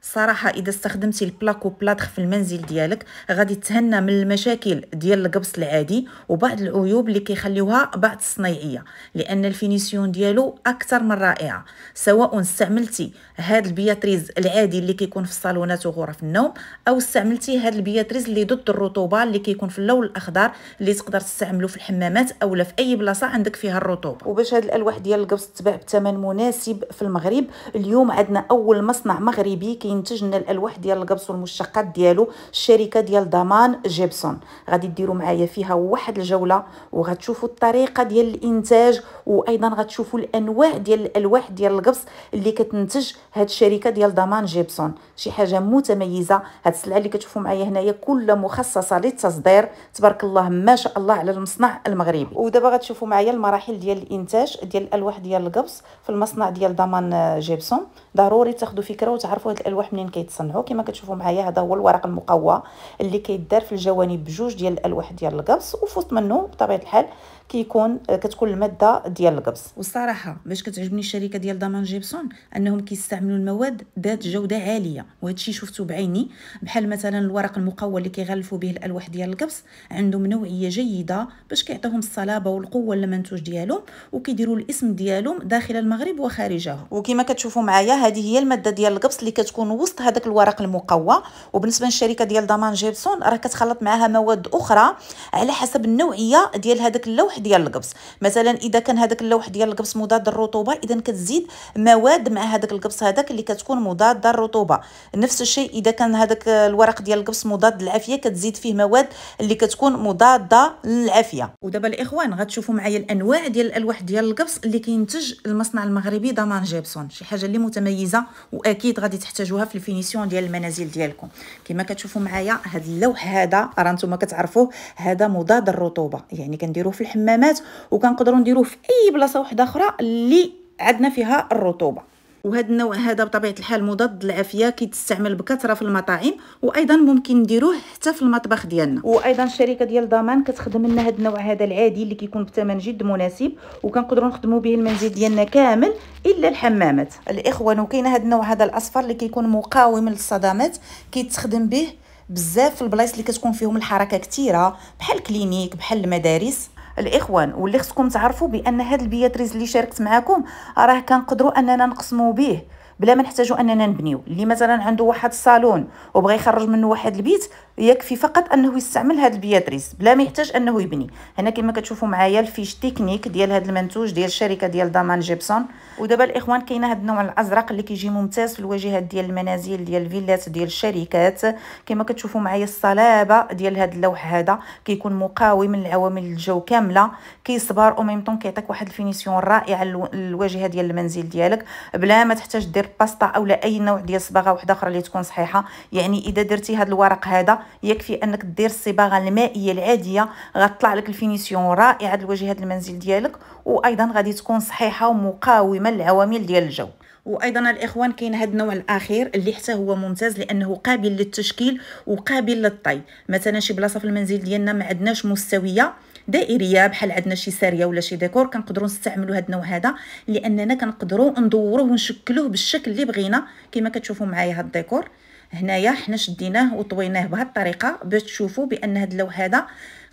صراحه اذا استخدمتي البلاكو بلاطخ في المنزل ديالك غادي تهنى من المشاكل ديال القبص العادي وبعض العيوب اللي كيخليوها بعض الصنايعيه، لان الفينيسيون ديالو اكثر من رائعه. سواء استعملتي هاد البياتريز العادي اللي كيكون في الصالونات وغرف النوم، او استعملتي هاد البياتريز اللي ضد الرطوبه اللي كيكون في اللون الاخضر اللي تقدر تستعملو في الحمامات اولا في اي بلاصه عندك فيها الرطوبه. وباش هاد الالواح ديال القبص تباع بثمن مناسب في المغرب، اليوم عندنا اول مصنع مغربي كينتج لنا الالواح ديال القبص والمشتقات ديالو، الشركه ديال ضمان جيبسون. غادي ديروا معايا فيها واحد الجوله وغتشوفوا الطريقه ديال الانتاج، وايضا غتشوفوا الانواع ديال الالواح ديال القبص اللي كتنتج هاد الشركه ديال ضمان جيبسون. شي حاجه متميزه. هاد السلعه اللي كتشوفوا معايا هنايا كلها مخصصه للتصدير، تبارك الله ما شاء الله على المصنع المغربي. ودابا غتشوفوا معايا المراحل ديال الانتاج ديال الالواح ديال القبص في المصنع ديال ضمان جيبسون. ضروري تاخذوا فكره وتعرفوا هاد الالواح منين كيتصنعوا. كما كتشوفوا معايا هذا هو الورق المقوى اللي كيدار في الجوانب بجوج ديال الالواح ديال القبص، وفي وسط منه بطبيعه الحال كتكون الماده ديال القبص. والصراحه باش كتعجبني الشركه ديال ضمان جيبسون انهم كيستعملوا المواد ذات جوده عاليه، وهذا الشيء شفتو بعيني. بحال مثلا الورق المقوى اللي كيغلفوا به الالواح ديال القبص عندهم نوعيه جيده باش كيعطيهم الصلابه والقوه للمنتوج ديالهم، وكيديروا الاسم ديالهم داخل المغرب وخارجه. وكما كتشوفوا معايا هذه هي الماده ديال القبص اللي كتكون وسط هذاك الورق المقوى. وبالنسبه للشركه ديال ضمان جيبسون راه كتخلط معاها مواد اخرى على حسب النوعيه ديال هذاك اللوح ديال القبص. مثلا اذا كان هذاك اللوح ديال القبص مضاد للرطوبه، اذا كتزيد مواد مع هذاك القبص هذاك اللي كتكون مضاده للرطوبه. نفس الشيء اذا كان هذاك الورق ديال القبص مضاد للعافيه، كتزيد فيه مواد اللي كتكون مضاده للعافيه. ودابا الاخوان غتشوفوا معايا الانواع ديال الالواح ديال القبص اللي كينتج المصنع المغربي ضمان جيبسون. شي حاجه اللي متميزه واكيد غادي تحتاجوها في الفينيسيون ديال المنازل ديالكم. كما كتشوفوا معايا هذا اللوح هذا راه نتوما كتعرفوه هذا مضاد للرطوبه، يعني كنديروه في الحمامات وكنقدروا نديروه في اي بلاصه واحده اخرى اللي عندنا فيها الرطوبه. وهذا النوع هذا بطبيعه الحال مضاد للعافيه، كيتستعمل بكثره في المطاعم، وايضا ممكن نديروه حتى في المطبخ ديالنا. وايضا الشركه ديال ضمان كتخدم لنا هذا النوع هذا العادي اللي كيكون بثمن جد مناسب، وكنقدروا نخدموا به المنزل ديالنا كامل الا الحمامات. الاخوان وكاين هذا النوع هذا الاصفر اللي كيكون مقاوم للصدمات، كيتخدم به بزاف في البلايص اللي كتكون فيهم الحركه كثيره بحال الكلينيك بحال المدارس. الاخوان واللي خصكم تعرفوا بان هاد البياتريز اللي شاركت معكم راه كنقدروا اننا نقسموا به بلا ما نحتاجوا اننا نبنيو. اللي مثلا عنده واحد الصالون وبغى يخرج منه واحد البيت، يكفي فقط انه يستعمل هاد البياتريز بلا ما يحتاج انه يبني. هنا كما كتشوفوا معايا الفيش تكنيك ديال هاد المنتوج ديال الشركه ديال ضمان جيبسون. ودابا الاخوان كاين هاد النوع الازرق اللي كيجي ممتاز في الواجهات ديال المنازل ديال الفيلات ديال الشركات. كما كتشوفوا معايا الصلابه ديال هاد اللوح هذا كيكون مقاوم لعوامل الجو كامله، كيصبر او ميم طون كيعطيك واحد الفينيسيون رائعه للواجهه ديال المنزل ديالك بلا ما تحتاج دير باستا اولا اي نوع ديال صباغه واحده اخرى اللي تكون صحيحه. يعني اذا درتي هذا الورق هذا يكفي انك دير الصباغه المائيه العاديه، غتطلع لك الفينيسيون رائعه لواجهه المنزل ديالك، وايضا غادي تكون صحيحه ومقاومه للعوامل ديال الجو. وايضا الاخوان كاين هذا النوع الاخير اللي حتى هو ممتاز لانه قابل للتشكيل وقابل للطي. مثلا شي بلاصه في المنزل ديالنا ما عندناش مستويه دائريه بحال عندنا شي ساريه ولا شي ديكور، كنقدروا نستعملوا هذا النوع هذا لاننا كنقدروا ندوروه ونشكلوه بالشكل اللي بغينا. كما كتشوفوا معايا هذا الديكور هنايا حنا شديناه وطويناه بهذه الطريقه باش تشوفوا بان هذا اللوح هذا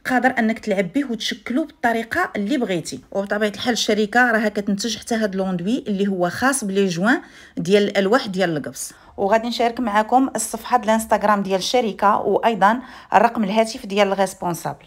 قادر انك تلعب به وتشكلوه بالطريقه اللي بغيتي. وبطبيعه الحال الشركه راها كتنتج حتى هذا لوندوي اللي هو خاص بلي جوان ديال الالواح ديال القبص. وغادي نشارك معكم الصفحه ديال الانستغرام ديال الشركه وايضا الرقم الهاتف ديال الريسبونسابل.